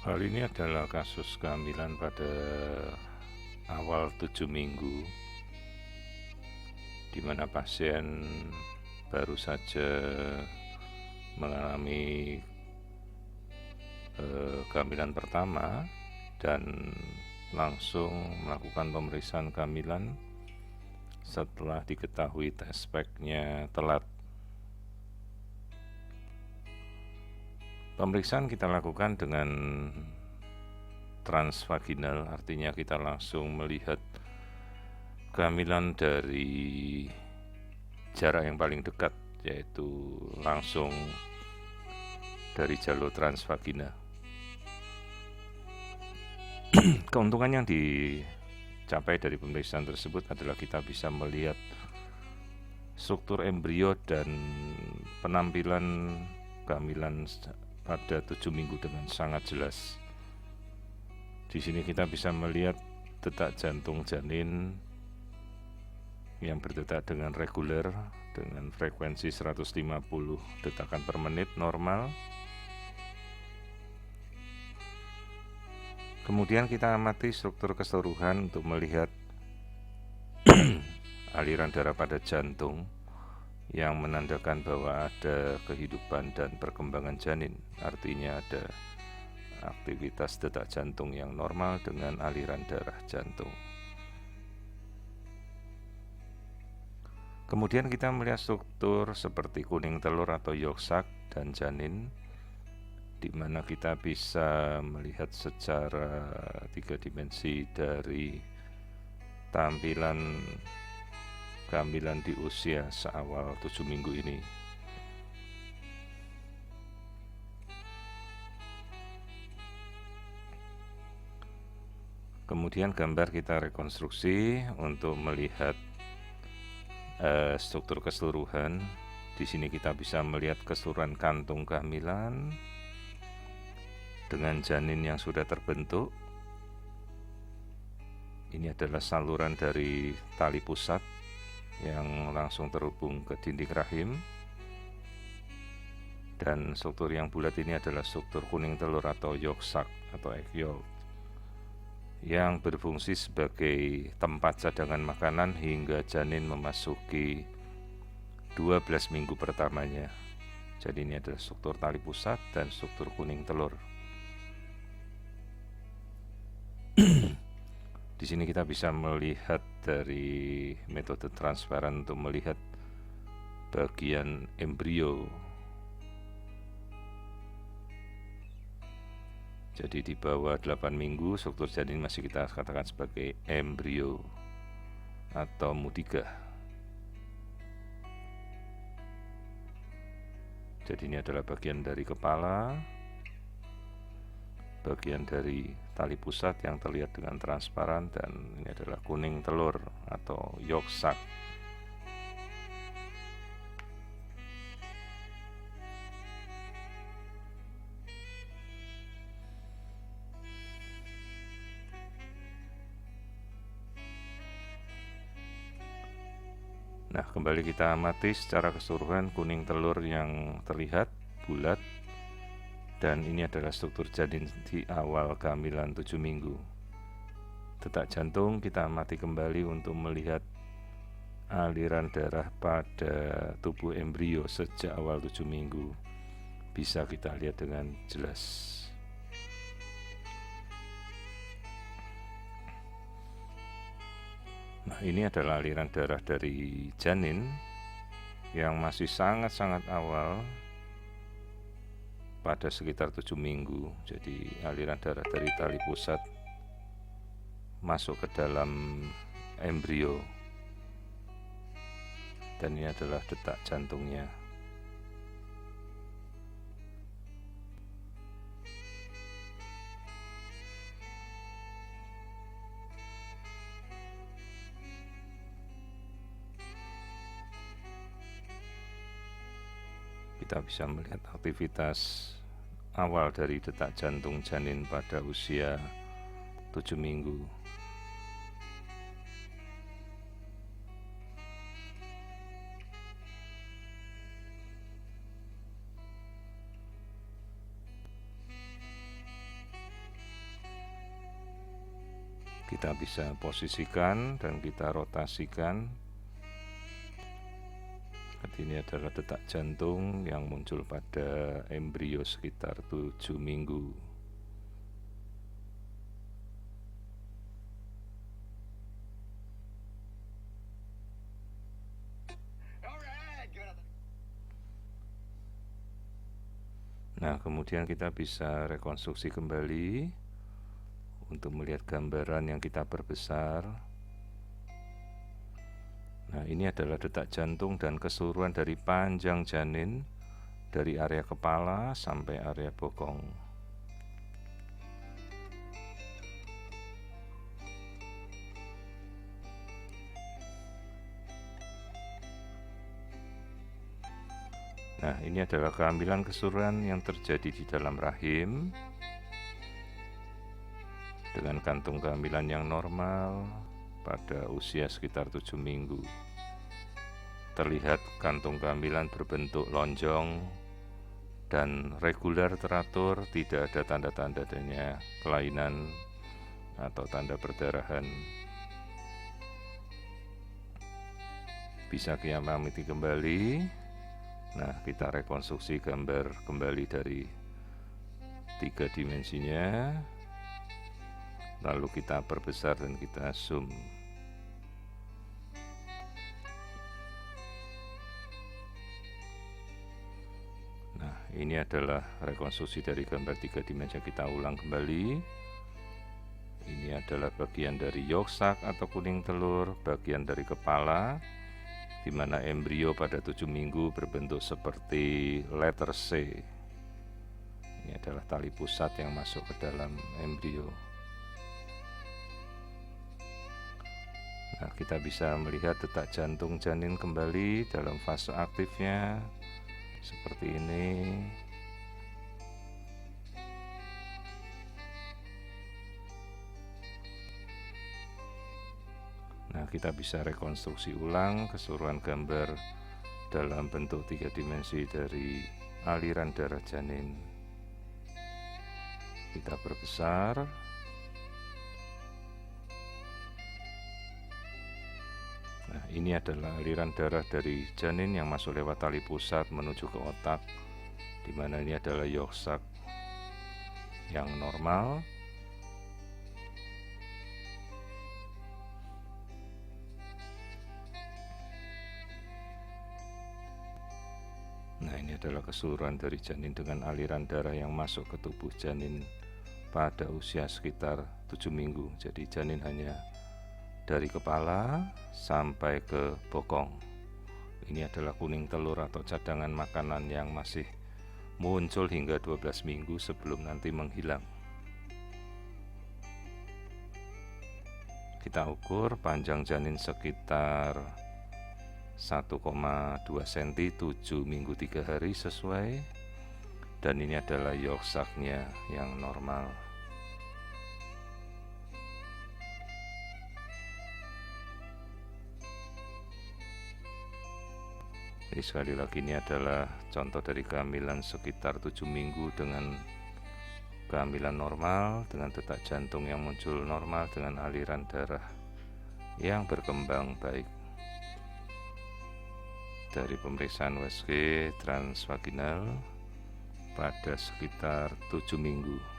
Hal ini adalah kasus kehamilan pada awal 7 minggu, di mana pasien baru saja mengalami kehamilan pertama dan langsung melakukan pemeriksaan kehamilan setelah diketahui tes packnya telat. Pemeriksaan kita lakukan dengan transvaginal, artinya kita langsung melihat kehamilan dari jarak yang paling dekat, yaitu langsung dari jalur transvagina. Keuntungan yang dicapai dari pemeriksaan tersebut adalah kita bisa melihat struktur embrio dan penampilan kehamilan pada 7 minggu dengan sangat jelas. Di sini kita bisa melihat detak jantung janin yang berdetak dengan reguler dengan frekuensi 150 detakan per menit normal. Kemudian kita amati struktur keseluruhan untuk melihat aliran darah pada jantung yang menandakan bahwa ada kehidupan dan perkembangan janin. Artinya ada aktivitas detak jantung yang normal dengan aliran darah jantung. Kemudian kita melihat struktur seperti kuning telur atau yolk sac dan janin, di mana kita bisa melihat secara 3 dimensi dari tampilan kehamilan di usia seawal 7 minggu ini. Kemudian gambar kita rekonstruksi untuk melihat struktur keseluruhan. Di sini kita bisa melihat keseluruhan kantung kehamilan dengan janin yang sudah terbentuk. Ini adalah saluran dari tali pusat yang langsung terhubung ke dinding rahim. Dan struktur yang bulat ini adalah struktur kuning telur atau yolk sac atau egg yolk, yang berfungsi sebagai tempat cadangan makanan hingga janin memasuki 12 minggu pertamanya. Jadi ini adalah struktur tali pusat dan struktur kuning telur. Di sini kita bisa melihat dari metode transparan untuk melihat bagian embrio. Jadi di bawah 8 minggu struktur janin masih kita katakan sebagai embrio atau mudigah. Jadi ini adalah bagian dari kepala, bagian dari tali pusat yang terlihat dengan transparan, dan ini adalah kuning telur atau yolk sac. Nah, kembali kita amati secara keseluruhan kuning telur yang terlihat bulat, dan ini adalah struktur janin di awal kehamilan 7 minggu. Detak jantung kita amati kembali untuk melihat aliran darah pada tubuh embrio sejak awal 7 minggu. Bisa kita lihat dengan jelas. Nah, ini adalah aliran darah dari janin yang masih sangat-sangat awal pada sekitar 7 minggu. Jadi aliran darah dari tali pusat masuk ke dalam embrio, dan ini adalah detak jantungnya. Kita bisa melihat aktivitas awal dari detak jantung janin pada usia 7 minggu. Kita bisa posisikan dan kita rotasikan. Ini adalah detak jantung yang muncul pada embrio sekitar 7 minggu. Nah, kemudian kita bisa rekonstruksi kembali untuk melihat gambaran yang kita perbesar. Nah, ini adalah detak jantung dan keseluruhan dari panjang janin, dari area kepala sampai area bokong. Nah, ini adalah kehamilan keseluruhan yang terjadi di dalam rahim dengan kantung kehamilan yang normal pada usia sekitar 7 minggu. Terlihat kantung kehamilan berbentuk lonjong dan reguler teratur, tidak ada tanda-tanda adanya kelainan atau tanda perdarahan. Bisa kita amati kembali. Nah, kita rekonstruksi gambar kembali dari 3 dimensinya, lalu kita perbesar dan kita zoom. Nah, ini adalah rekonstruksi dari gambar 3 dimensi. Kita ulang kembali. Ini adalah bagian dari yolk sac atau kuning telur, bagian dari kepala, di mana embrio pada 7 minggu berbentuk seperti letter C. Ini adalah tali pusat yang masuk ke dalam embrio. Nah, kita bisa melihat detak jantung janin kembali dalam fase aktifnya seperti ini. Nah, kita bisa rekonstruksi ulang keseluruhan gambar dalam bentuk 3 dimensi dari aliran darah janin. Kita perbesar. Nah, ini adalah aliran darah dari janin yang masuk lewat tali pusat menuju ke otak, di mana ini adalah yolk sac yang normal. Nah, ini adalah keseluruhan dari janin dengan aliran darah yang masuk ke tubuh janin pada usia sekitar 7 minggu. Jadi janin hanya dari kepala sampai ke bokong. Ini adalah kuning telur atau cadangan makanan yang masih muncul hingga 12 minggu sebelum nanti menghilang. Kita ukur panjang janin sekitar 1,2 cm 7 minggu 3 hari sesuai, dan ini adalah yolk sac-nya yang normal. Jadi sekali lagi, ini adalah contoh dari kehamilan sekitar 7 minggu dengan kehamilan normal, dengan detak jantung yang muncul normal, dengan aliran darah yang berkembang baik. Dari pemeriksaan USG transvaginal pada sekitar 7 minggu.